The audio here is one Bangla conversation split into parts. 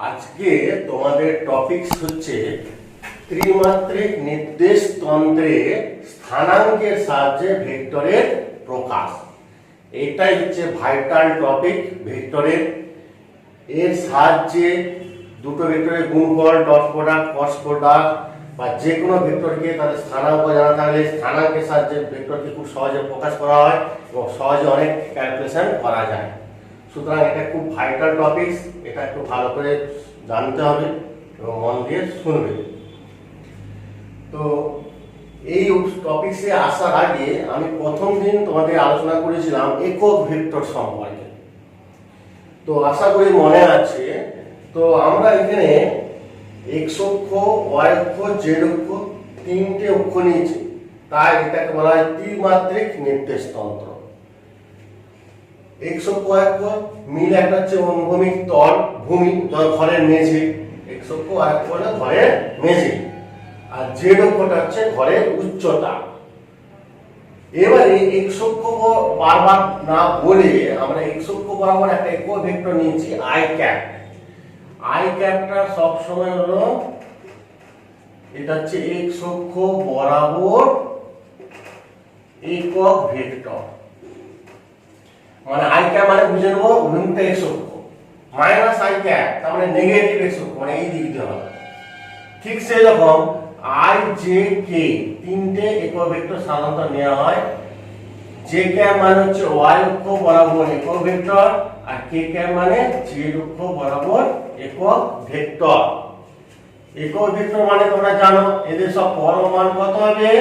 আজকে তোমাদের টপিকস হচ্ছে ত্রিমাত্রিক নির্দেশ তন্ত্রে স্থানাঙ্কের সাহায্যে ভেক্টরের প্রকাশ। এটাই হচ্ছে ভাইটাল টপিক ভেক্টরের। এর সাহায্যে দুটো ভেক্টরের গুণফল, ডট প্রোডাক্ট, ক্রস প্রোডাক্ট বা যে কোনো ভেক্টরকে তাদের স্থানাঙ্ক জানা থাকলে স্থানাঙ্কের সাহায্যে ভেক্টরকে খুব সহজে প্রকাশ করা হয় এবং সহজে অনেক ক্যালকুলেশন করা যায়। সুতরাং এটা খুব ভাইটাল টপিকস, এটা একটু ভালো করে জানতে হবে এবং মন দিয়ে শুনবে। তো এই টপিকসে আসার আগে আমি প্রথম দিন তোমাদের আলোচনা করেছিলাম একক ভেক্টর সম্পর্কে। তো আশা করি মনে আছে। তো আমরা এখানে এক্স অক্ষ, ওয়াই অক্ষ, জেড অক্ষ তিনটে অক্ষ নিয়েছি, তাই এটাকে বলা হয় ত্রিমাত্রিক নির্দেশ তন্ত্র। এক্স অক্ষ, ওয়াই অক্ষ মিলে একটা হচ্ছে অনুভূমিক তল, ভূমি, ঘরের মেঝে। এক্স অক্ষ, ওয়াই অক্ষ হলো ঘরের মেঝে, আর জেড অক্ষটা হচ্ছে ঘরের উচ্চতা। এবারে এক্স অক্ষ বারবার না বলে আমরা এক্স অক্ষ বরাবর একটা একক ভেক্টর নিয়েছি আই ক্যাপ। আই ক্যাপটা সব সময় হলো এটা হচ্ছে এক্স অক্ষ বরাবর একক ভেক্টর। মানে আই ক্যাপ মানে বুঝে নেবো অভিমুখটা এক্স অক্ষ, মাইনাস আই ক্যাপ তার মানে নেগেটিভ এক্স অক্ষ, মানে এই দিক দিয়ে হবে। ঠিক সেই রকম আই জে কে তিনটে একক ভেক্টর সাধারণত নেওয়া হয়। জে ক্যাপ মানে হচ্ছে ওয়াই অক্ষ বরাবর একক ভেক্টর, আর কে ক্যাপ মানে জেড অক্ষ বরাবর একক ভেক্টর। একক ভেক্টর মানে তোমরা জানো এদের সব পরমান কত হবে?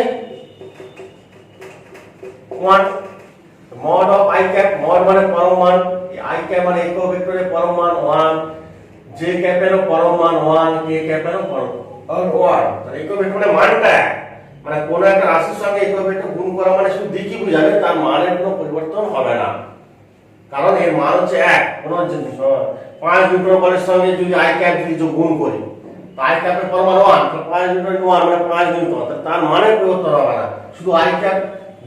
1। Mod of I cap, mod মানে পরমান, আই ক্যাপ মানে একক ভেক্টরের পরমান 1, জে ক্যাপেরও পরমান 1, কে ক্যাপেরও পরমান 1। তাহলে একক ভেক্টরের মানটা মানে কোন একটা রাশির সঙ্গে একক ভেক্টর গুণ করা মানে শুধু দিকই বোঝাবে, তার মানের কোনো পরিবর্তন হবে না, কারণ এর মান হচ্ছে 1। কোন 5 নিউটন বলের সঙ্গে যদি আই ক্যাপ যদি গুণ করি, আই ক্যাপের পরমান 1, তো 5 নিউটন 1 মানে 5 নিউটন, তার মানের পরিবর্তন হবে না, শুধু আই ক্যাপ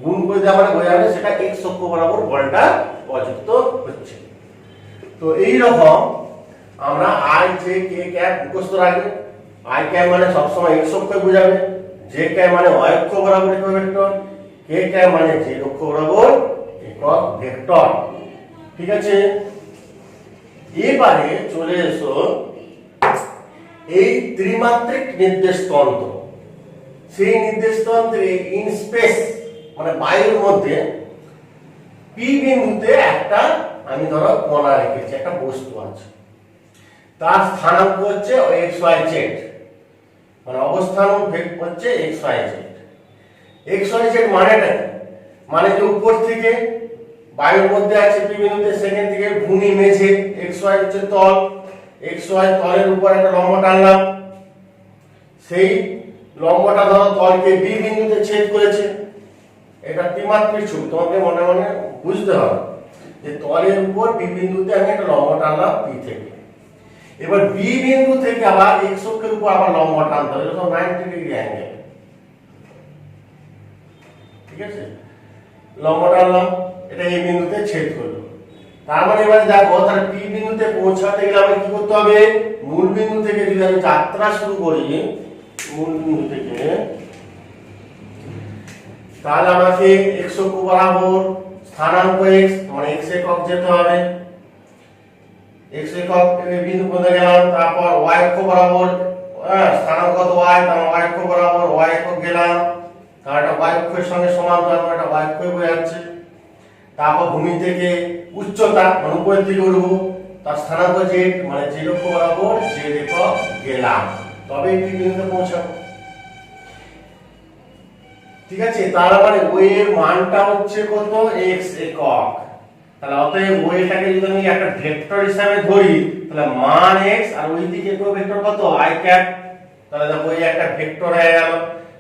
গুণ করে দেওয়া মানে বোঝা যাবে সেটা এক্স অক্ষ বরাবর বলটা প্রযুক্ত হচ্ছে। তো এই রকম আমরা আই জে কে ক্যাপ মুখস্থ রাখবে। আই ক্যাপ মানে সবসময় এক্স অক্ষকে বোঝাবে, জে ক্যাপ মানে ওয়াই অক্ষ বরাবর একক ভেক্টর, কে ক্যাপ মানে জেড অক্ষ বরাবর একক ভেক্টর। ঠিক আছে, এবারে চলে এসো এই ত্রিমাত্রিক নির্দেশ তন্ত্র। সেই নির্দেশ তন্ত্রে ইন স্পেস মানে বায়ুর মধ্যে পি বিন্দুতে একটা আমি ধরো কণা রেখেছি, একটা বস্তু আছে, তার স্থানাঙ্ক হচ্ছে এক্স ওয়াই জেড, মানে অবস্থান হচ্ছে x y z. X y z মানেটা কি? মানে যে উপর থেকে বায়ুর মধ্যে আছে পি বিন্দুতে, সেখান থেকে ভূমি মেঝে, এক্স ওয়াই হচ্ছে তল, এক্স ওয়াই তলের উপর একটা লম্ব টানলাম, সেই লম্বটা ধরো তলকে বি বিন্দুতে ছেদ করেছে। এটা ত্রিমাত্রিক ছবি, তোমাকে মনে মনে বুঝতে হবে যে তলের উপর বি বিন্দুতে আমি একটা লম্ব টানলাম পি থেকে। এবার বি বিন্দু থেকে আবার এক্স অক্ষের উপর আবার লম্ব টানতে হবে, এরকম 90 ডিগ্রি অ্যাঙ্গেল। ঠিক আছে, লম্ব টানলাম, এটা এই বিন্দুতে ছেদ করলো। তার মানে এবারে দেখো তাহলে পি বিন্দুতে পৌঁছাতে গেলে আমাকে কি করতে হবে? মূল বিন্দু থেকে যদি আমি যাত্রা শুরু করি, মূল বিন্দু থেকে, তাহলে আমাকে এক্স অক্ষ বরাবর স্থানাঙ্ক এক্স মানে এক্স একক যেতে হবে। এক্স একক বিন্দু পর্যন্ত গেলাম, তারপর ওয়াই অক্ষ বরাবর স্থানাঙ্ক কত ওয়াই, তারপর ওয়াই অক্ষ বরাবর ওয়াই একক গেলাম, তাহলে এটা ওয়াই অক্ষের সঙ্গে সমান, তারপর এটা ওয়াই অক্ষ হয়ে যাচ্ছে। তারপর ভূমি থেকে উচ্চতা মানে উপরের দিকে উঠবো, তার স্থানাঙ্ক জেড মানে জেড অক্ষ বরাবর জেড একক গেলাম, তবে এই বিন্দুতে পৌঁছাবো। ঠিক আছে, তার মানে ওই এর মানটা হচ্ছে কত? এক্স একক। তাহলে অতএব ওইটাকে যদি আমি একটা ভেক্টর হিসাবে ধরি, তাহলে মান এক্স আর ওই দিকে একক ভেক্টর কত? I cap. তাহলে দেখো ওই একটা ভেক্টর হয়ে গেল,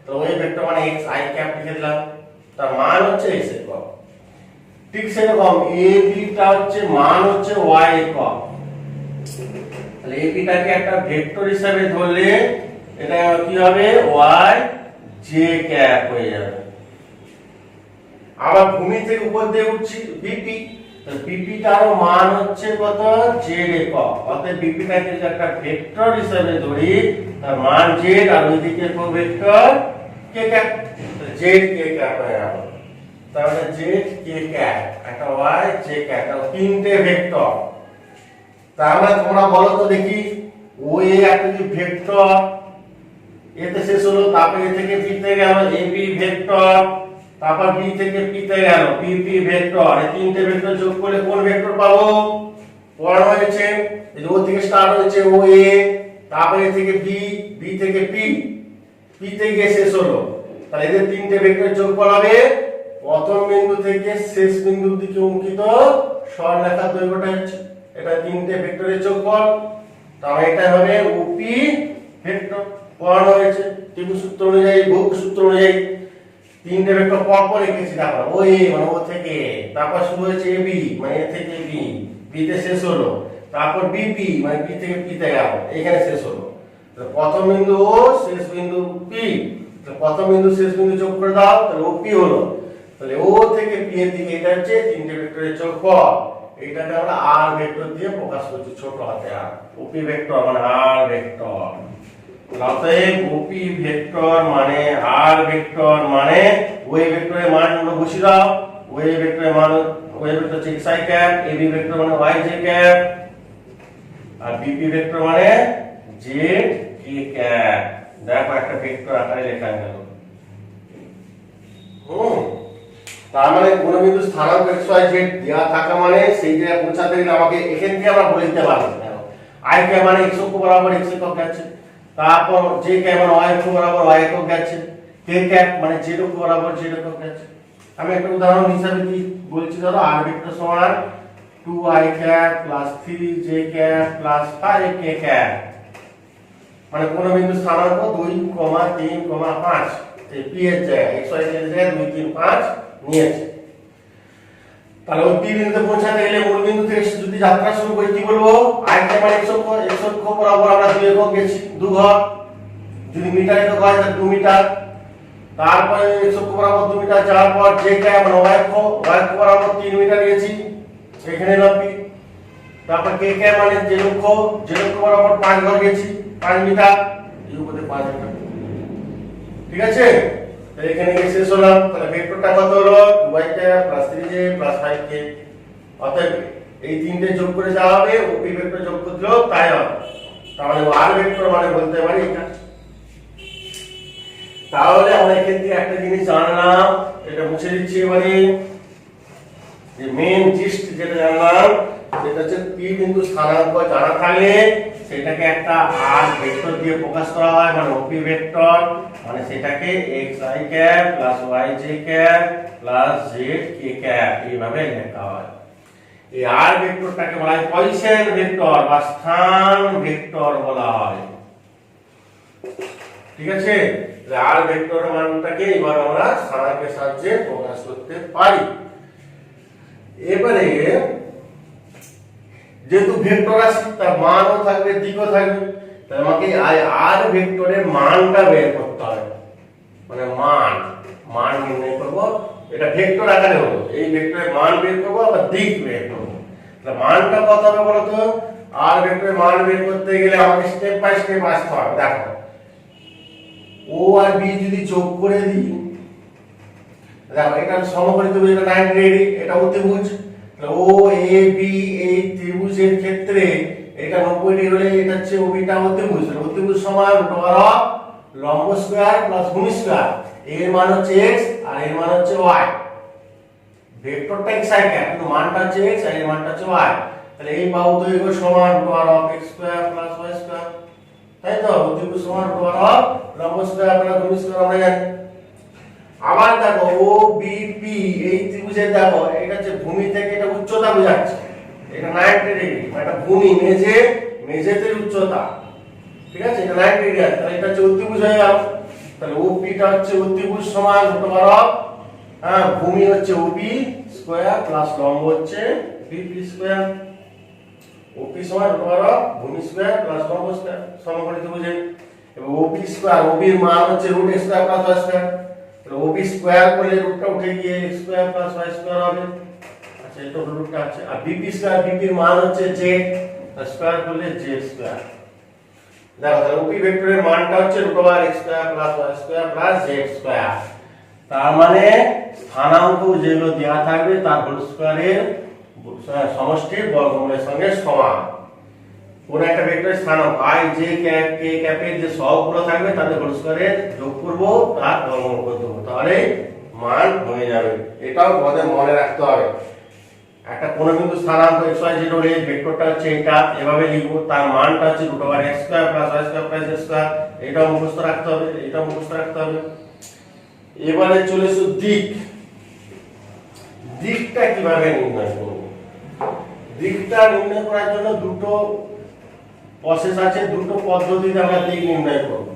তো ওই ভেক্টর মানে এক্স আই ক্যাপ লিখে দিলাম, তার মান হচ্ছে এক্স একক। ঠিক সেরকম এ বিটা হচ্ছে মান হচ্ছে ওয়াই একক। তাহলে এ বিটাকে একটা ভেক্টর হিসাবে ধরলে এটা কি হবে? ওয়াই জে ক্যাপ হয়ে যাবে। আবার ভূমি থেকে উপর দিয়ে উঠছি বিপি, তাহলে বিপিটারও মান হচ্ছে কত z একক। অতএব বিপিটাকে যদি একটা ভেক্টর হিসেবে ধরি তার মান z আর ওইদিকে কোন vector k cap, z k cap হয়ে গেল। তাহলে z k ক্যাপ একটা y j ক্যাপ, তাহলে তিনটে ভেক্টর। তাহলে তোমরা বলো তো দেখি ও এ একটা যে ভেক্টর, এতে শেষ হলো, তারপর এ থেকে বি তে গেল ab ভেক্টর, তারপর বি থেকে পি তে গেল পিপি ভেক্টর। এই তিনটে ভেক্টর যোগ করলে কোন ভেক্টর পাবো? পড়ানো হয়েছে এই ও থেকে স্টার্ট হয়েছে ও এ, তারপর এ থেকে বি, বি থেকে পি, পি তে গিয়ে শেষ হলো। তাহলে এদের তিনটে ভেক্টর যোগ করা হবে প্রথম বিন্দু থেকে শেষ বিন্দুর দিকে অঙ্কিত সরলরেখার দৈর্ঘ্যটা হচ্ছে এটা তিনটে ভেক্টরের যোগফল। তাহলে এটা হবে ওপি ভেক্টর। পড়ানো হয়েছে ত্রিভুজ সূত্র অনুযায়ী, বহু সূত্র অনুযায়ী তিনটে ভেক্টর পর পর রেখেছি। দেখো ও এ মানে ও থেকে, তারপর শুরু হয়েছে এ বি মানে এ থেকে বি, বি তে শেষ হলো, তারপর বিপি মানে বি থেকে পি তে গেল, এখানে শেষ হলো। প্রথম বিন্দু ও, শেষ বিন্দু পি, প্রথম বিন্দু শেষ বিন্দু যোগ করে দাও, তাহলে ওপি হলো। তাহলে ও থেকে পি এর দিকে এটা হচ্ছে তিনটে ভেক্টরের যোগফল। এটাকে আমরা আর ভেক্টর দিয়ে প্রকাশ করছি, ছোট হাতে আর। ওপি ভেক্টর মানে আর ভেক্টর। অতএব ওপি ভেক্টর মানে আর ভেক্টর মানে ওই ভেক্টরের মান আমরা বসিয়ে দাও। ওই ভেক্টরের মান, ওই ভেক্টর হচ্ছে xi ক্যাপ, এবি ভেক্টর মানে yj ক্যাপ, আর বিপি ভেক্টর মানে zk ক্যাপ। দেখো একটা ভেক্টর আকারে লেখা গেল। তার মানে কোন বিন্দু স্থানাঙ্ক x y z দেওয়া থাকা মানে সেই জায়গায় পৌঁছাতে গেলে আমাকে এখান থেকে আমরা বলে দিতে পারবো i ক্যাপ মানে x অক্ষ বরাবর x একক গেছে, তারপর j ক্যাপ মানে y অক্ষ বরাবর y একক গেছে, k ক্যাপ মানে z অক্ষ বরাবর z একক গেছে। আমি একটা উদাহরণ হিসাবে কি বলছি, ধরো r ভেক্টর সমান 2i cap 3j cap 5k cap, মানে কোন বিন্দু স্থানাঙ্ক 2, 3, 5 এই p এর জায়গায় x y z এর জায়গায় 2, 3, 5 নিয়েছে। তাহলে ওই পি বিন্দুতে পৌঁছাতে গেলে মূল বিন্দু থেকে যদি যাত্রা শুরু করি কি বলবো? i ক্যাপ মানে x অক্ষ বরাবর আমরা 2 একক গেছি, 2 ঘর। যদি মিটার একক হয় তাহলে 2 মিটার। তারপরে x অক্ষ বরাবর 2 মিটার যাওয়ার পর j ক্যাপ মানে y অক্ষ বরাবর 3 মিটার গেছি, এখানে লম্বি। তারপর k ক্যাপ মানে z অক্ষ বরাবর 5 ঘর গেছি, 5 মিটার, এই উপরে 5 মিটার। ঠিক আছে, তাহলে এখানে গিয়ে শেষ হলাম। তাহলে ভেক্টরটা কত হলো? 2i cap 3j 5k। অতএব এই তিনটে যোগ করে যাওয়া হবে, ওপি ভেক্টর যোগ করে দিলেও তাই হবে। তাহলে আর ভেক্টর মানে বলতে পারি এটা। তাহলে আমরা এখান থেকে একটা জিনিস জানলাম, এটা মুছে দিচ্ছি এবারে। যে মেইন জিস্ট যেটা জানলাম সেটা হচ্ছে পি বিন্দু স্থানাঙ্ক জানা থাকলে সেটাকে একটা আর ভেক্টর দিয়ে প্রকাশ করা হয়, মানে ওপি ভেক্টর মানে সেটাকে xi cap yj cap zk cap এইভাবে লেখা হয়। এই আর ভেক্টরটাকে বলা হয় পজিশন ভেক্টর বা স্থান ভেক্টর বলা হয়। ঠিক আছে, আর ভেক্টর মানটাকে এবার আমরা স্থানাঙ্কের সাহায্যে প্রকাশ করতে পারি। এবারে যেহেতু ভেক্টর আছে তার মানও থাকবে, দিকও থাকবে, তাই আমাকে আর ভেক্টরের মানটা বের করতে হবে। মানে মান নির্ণয় করব, এটা ভেক্টর আকারে হলো। এই ভেক্টরের মান বের করব আবার দিক বের করব। তাহলে মানটা কত হবে বলো তো? আর ভেক্টরের মান বের করতে গেলে আমাকে স্টেপ বাই স্টেপ আসতে হবে। দেখো ও আর বি যদি যোগ করে দিই, দেখো এটা সমকোণী ত্রিভুজ, এটা 90 ডিগ্রি, এটা অতিভুজ। ও এ বি এই ত্রিভুজের ক্ষেত্রে এটা 90 ডিগ্রি হলে এটা হচ্ছে ওবিটা অতিভুজ। অতিভুজ সমান √, লম্ব স্কয়ার প্লাস ভূমি স্কয়ার। এর মান হচ্ছে x আর এর মান হচ্ছে y। ভেক্টরটা xi ক্যাপ কিন্তু মানটা হচ্ছে x আর এর মানটা হচ্ছে y। তাহলে এই বাহু দৈর্ঘ্য সমান √x square plus y square, তাই তো? অতিভুজ সমান √, লম্ব স্কয়ার প্লাস ভূমি স্কয়ার আমরা জানি। আবার দেখো ও বি পি এই ত্রিভুজের দেখো এটা হচ্ছে ভূমি থেকে এটা উচ্চতা বোঝাচ্ছে, এটা 90 ডিগ্রি, এটা ভূমি মেঝেতে উচ্চতা। ঠিক আছে, এটা 90 ডিগ্রি আছে, তাহলে এটা হচ্ছে অতিভুজ হয়ে গেল। তাহলে ওপি টা হচ্ছে অতিভুজ সমান √, হ্যাঁ, ভূমি হচ্ছে ওপি স্কয়ার প্লাস লম্ব হচ্ছে বিপি স্কয়ার। ওপি সমান √, ভূমি স্কয়ার প্লাস লম্ব স্কয়ার, সমকোণী ত্রিভুজে। এবং ওপি স্কয়ার, ওপির মান হচ্ছে √x square plus y square. তাহলে ওপি স্কয়ার করলে রুটটা উঠে গিয়ে x square plus y square হবে। টোটাল রুটটা আছে আর বিপি স্কয়ার বিপি এর মান হচ্ছে z স্কয়ার করলে z স্কয়ার দেখো তাহলে ওপি ভেক্টরের মানটা হচ্ছে √x² + y² + z স্কয়ার তার মানে স্থানাঙ্ক যেগুলো দেওয়া থাকবে তার হোল স্কয়ারের সমষ্টির বর্গমূলের সঙ্গে সমান কোন একটা ভেক্টরের স্থানাঙ্ক i j ক্যাপ k ক্যাপের যে সহগগুলো থাকবে তাদের হোল স্কয়ারের যোগ করব তার বর্গমূল করে দেব তাহলে মান হয়ে যাবে এটাও মনে রাখতে হবে একটা কোন বিন্দু স্থানাঙ্ক x y z হলে ভেক্টরটা হচ্ছে এটা এভাবে লিখব তার মানটা হচ্ছে √x² + y² + z স্কয়ার এটাও মুখস্থ রাখতে হবে এবারে চলে আসো দিকটা কিভাবে নির্ণয় করব দিকটা নির্ণয় করার জন্য দুটো প্রসেস আছে দুটো পদ্ধতিতে আমরা দিক নির্ণয় করব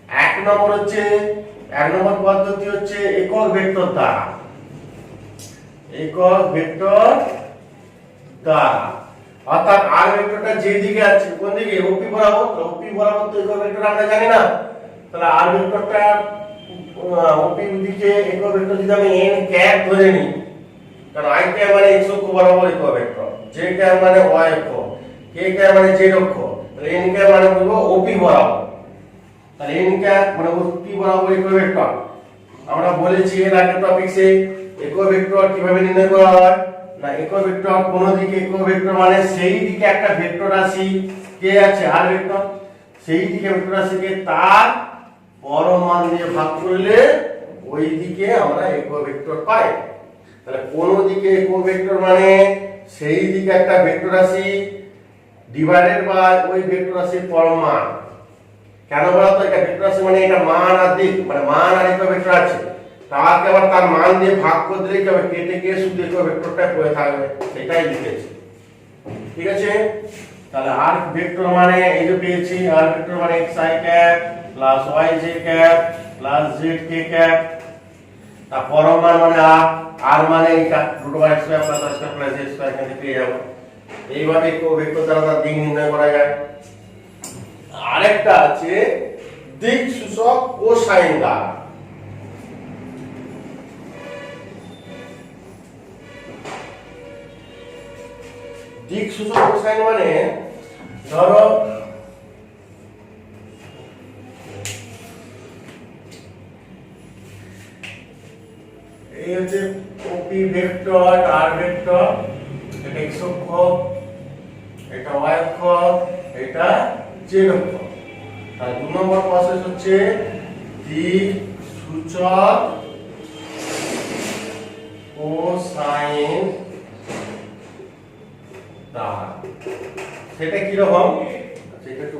এক নম্বর পদ্ধতি হচ্ছে একক ভেক্টর দ্বারা অর্থাৎ আর ভেক্টরটা যে দিকে আছে কোন দিকে ওপি বরাবর তো একক ভেক্টর আমরা জানি না তাহলে আর ভেক্টরটা ওপি দিকে একক ভেক্টর যদি আমি n ক্যাপ ধরে নিই কারণ i ক্যাপ মানে x অক্ষ বরাবর একক ভেক্টর j ক্যাপ মানে y অক্ষ k ক্যাপ মানে z অক্ষ তাহলে n ক্যাপ মানে বলবো ওপি বরাবর তাহলে n ক্যাপ মানে ওপি বরাবর একক ভেক্টর আমরা বলেছি এর আগের টপিকে একক ভেক্টর কিভাবে নির্ণয় করা হয় না একক ভেক্টর কোন দিকে একক ভেক্টর মানে সেই দিকে একটা ভেক্টর রাশি কে আছে আর ভেক্টর সেই দিকে ভেক্টর রাশিকে তার পরম মান দিয়ে ভাগ করলে ওই দিকে আমরা একক ভেক্টর পাই তাহলে কোন দিকে একক ভেক্টর মানে সেই দিকে একটা ভেক্টর রাশি ডিভাইডেড বাই ওই ভেক্টর রাশির পরম মান কেন বলতো এটা ভেক্টর রাশি মানে এটা মান আর দিক মানে মান আর একক ভেক্টর আছে তাকে আবার তার মান দিয়ে ভাগ করে দিলেই কি হবে কেটে গিয়ে শুধু একক ভেক্টরটা পড়ে থাকবে সেটাই লিখেছি ঠিক আছে তাহলে আর ভেক্টর মানে এই যে পেয়েছি আর ভেক্টর মানে xi cap + yj cap + zk cap তার পরম মান মানে আর মানে এটা √x² + y² + z স্কয়ার এখান থেকে পেয়ে যাব এইভাবে একক ভেক্টর দ্বারা তার দিক নির্ণয় করা যায় আরেকটা আছে দিক সূচক কোসাইন দ্বারা দিক সূচক কোসাইন মানে ধরো এই হচ্ছে ওপি ভেক্টর আর ভেক্টর এটা x অক্ষ এটা y অক্ষ এটা z অক্ষ আর দুই নম্বর প্রসেস হচ্ছে দিক সূচক কোসাইন দ্বারা সেটা কি রকম সেটা একটু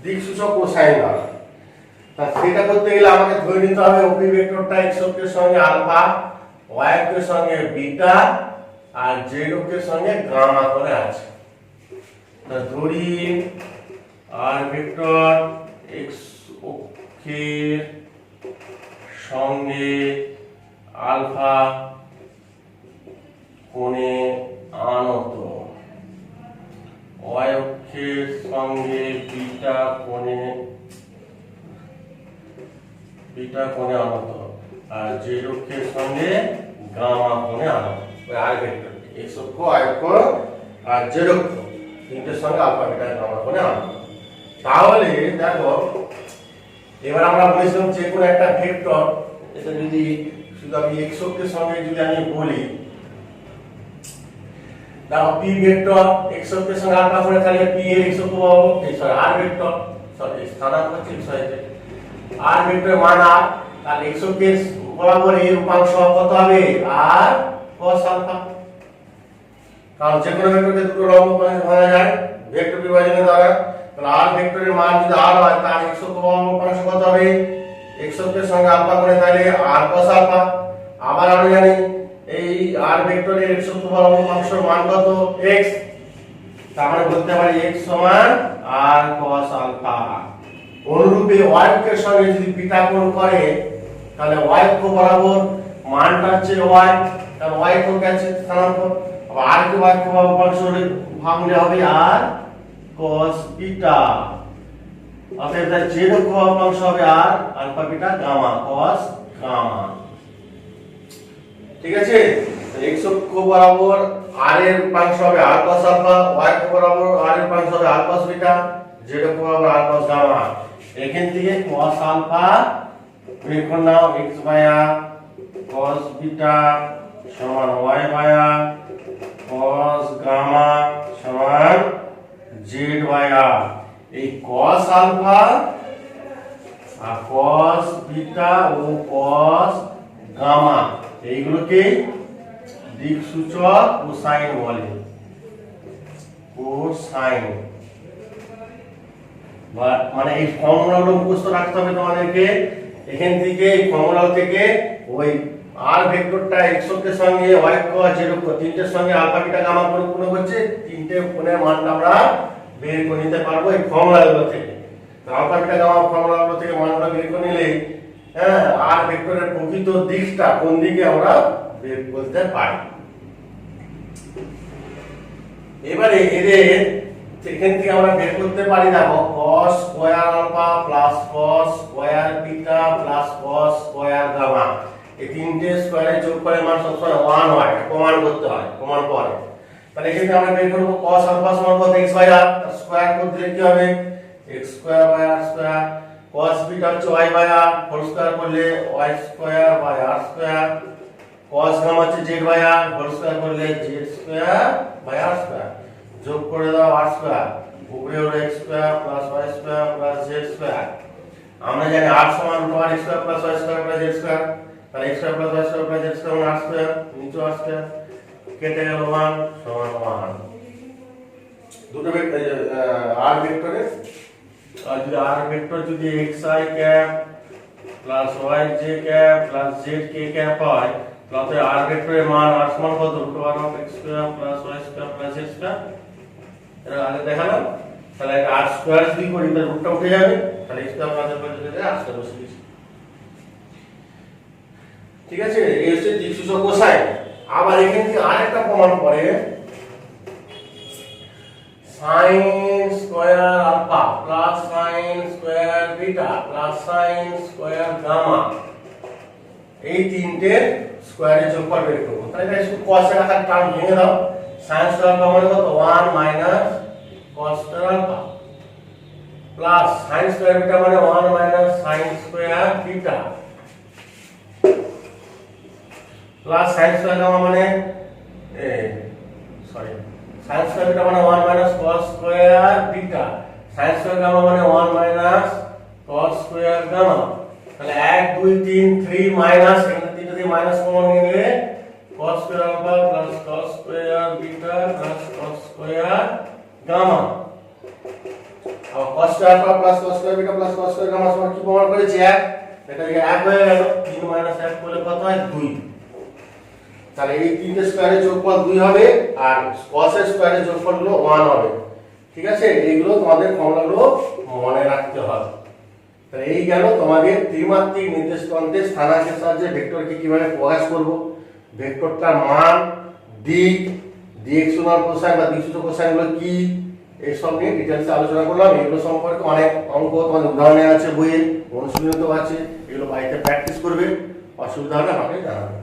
দিক সূচক কোসাইন দ্বারা তা সেটা করতে গেলে আমাকে ধরে নিতে হবে ওপি ভেক্টরটা x অক্ষের সঙ্গে আলফা y অক্ষের সঙ্গে বিটা আর z অক্ষের সঙ্গে গামা করে আছে তা ধরি আর ভেক্টর x অক্ষের সঙ্গে আলফা কোণে আনত y অক্ষের সঙ্গে বিটা কোণে আনত আর z অক্ষের সঙ্গে গামা কোণে আনত ওই আর ভেক্টর x অক্ষ y অক্ষ আর z অক্ষ তিনটের সঙ্গে আলফা বিটা গামা কোণে আনত তাহলে দেখো এবার আমরা বলেছিলাম যে কোনো একটা ভেক্টর এটা যদি শুধু আমি x অক্ষের সঙ্গে যদি আমি বলি দেখো p ভেক্টর x অক্ষের সঙ্গে আলফা কোণে তাহলে p এর x অক্ষ পাবো এই সরি r ভেক্টর সরি স্থানাঙ্ক হচ্ছে x y z r vector মান r তাহলে x অক্ষের বরাবর এর উপাংশ কত হবে r cos আলফা কারণ যে কোনো ভেক্টরকে দুটো লম্ব ভাঙা যায় ভেক্টর বিভাজনের দ্বারা তাহলে r ভেক্টরের মান যদি r হয় তার x অক্ষ বরাবর উপাংশ কত হবে x অক্ষের সঙ্গে আলফা করে তাহলে r cos আলফা আবার আমরা জানি এই r ভেক্টরের x অক্ষ বরাবর উপাংশের মান কত x তার মানে বলতে পারি x সমান r cos আলফা অনুরূপে y অক্ষের সঙ্গে যদি বিটা কোণ করে তাহলে y অক্ষ বরাবর মানটা হচ্ছে y তাহলে y অক্ষ আছে স্থানাঙ্ক আবার r কে y অক্ষ বরাবর উপাংশে ভাঙলে হবে r cos বিটা অতএব তার z অক্ষ উপাংশ হবে r alpha beta gamma cos gamma. ঠিক আছে, x অক্ষ বরাবর r এর পাংশ হবে r cos আলফা, y অক্ষ বরাবর r এর পাংশ হবে r cos বিটা, z অক্ষ বরাবর r cos গামা। এখান থেকে cos আলফা বের করে নাও, x by r cos beta সমান y by r cos gamma সমান z বাই r। এই cos আলফা আর cos বিটা ও cos গামা এইগুলোকে দিকসূচক কোসাইন বলে, কোসাইন। মানে এই ফর্মুলাগুলো মুখস্থ রাখতে হবে তোমাদেরকে। এখান থেকে এই ফর্মুলা থেকে ওই আর ভেক্টরটা x অক্ষের সঙ্গে y অক্ষ আর z অক্ষ তিনটের সঙ্গে আলফা বিটা গামা কোণ গুণ হচ্ছে, তিনটে কোণের মানটা আমরা বের করে নিতে পারবো এই ফর্মুলাগুলো থেকে। তো আলফা বিটা গামা ফর্মুলাগুলো থেকে মানটা বের করে নিলে হ্যাঁ আর ভেক্টরের প্রকৃত দিকটা কোন দিকে আমরা বের করতে পারি। এবারে এদের এখান থেকে আমরা বের করতে পারি, দেখো cos square alpha plus cos square beta plus cos square gamma এই তিনটে স্কয়ারের যোগফলের মান সবসময় 1 হয়, প্রমাণ করতে হয়, প্রমাণ করে। তাহলে এখানে আমরা বের করব cos আলফা সমান কত x বাই r, স্কয়ার করতে দিলে কি হবে x square by r square, cos beta হচ্ছে y by r whole square করলে y square by r square, cos gamma হচ্ছে z by r whole square করলে z square by r square, যোগ করে দাও r স্কয়ার, উপরে হলো x square plus y square plus z square. আমরা জানি r সমান √r square plus y square plus z square, তাহলে x square plus y square plus z square মানে r স্কয়ার, নিচে r স্কয়ার কেটে গেল 1 সমান 1। দুটো ভেক্টর r ভেক্টরে আর যদি r ভেক্টর যদি xi cap plus yj cap plus zk cap হয়, তাহলে r ভেক্টরের মান r সমান কত √r of x square plus y square plus z square. এটা আগে দেখালাম। তাহলে r স্কয়ার যদি করি তাহলে রুটটা উঠে যাবে, তাহলে x square plus y square r square বসে দিয়েছি। ঠিক আছে, এই হচ্ছে দিকসূচক কোসাইন। আবার এখান থেকে আরেকটা প্রমাণ করে sin square alpha plus sin square beta plus sin square gamma এই তিনটে স্কয়ারের যোগফল বের করব। তাহলে এটা শুধু cos এর আকার টার্ম ভেঙে দাও, sin স্কয়ার আলফা মানে কত 1 minus cos square alpha plus sin square beta মানে 1 minus sin square beta plus sin square gamma মানে sin স্কয়ার বিটা মানে 1 minus cos square beta, sin square gamma মানে 1 মাইনাস cos স্কয়ার গামা। তাহলে 1 2 3 3 মাইনাস, এখানে তিনটা দিয়ে মাইনাস কমন নিলে cos square alpha plus cos square beta plus cos square gamma. আর cos square alpha plus cos square beta plus cos square gamma সমান কি প্রমাণ করেছি 1, এটা 1 হয়ে গেল, 3 মাইনাস 1 করলে কত হয় 2। তাহলে এই তিনটে স্কয়ারের যোগফল 2 হবে আর cos এর স্কয়ারের যোগফল হলো 1 হবে। ঠিক আছে, এইগুলো তোমাদের ফর্মুলাগুলো মনে রাখতে হবে। তাহলে এই গেল তোমাদের ত্রিমাত্রিক নির্দেশতন্ত্রের স্থানাঙ্কের সাহায্যে ভেক্টরকে কিভাবে প্রকাশ করব, ভেক্টরটার মান, দিক, ডিরেকশনাল কোসাইন বা দিকসূচক কোসাইনগুলো কি, এইসব নিয়ে ডিটেইলসে আলোচনা করলাম। এগুলো সম্পর্কে অনেক অঙ্ক তোমাদের উদাহরণে আছে, বইয়ে অনুশীলনীতেও আছে, এগুলো বাড়িতে প্র্যাকটিস করবে, অসুবিধা হলে আমাকে জানাবে।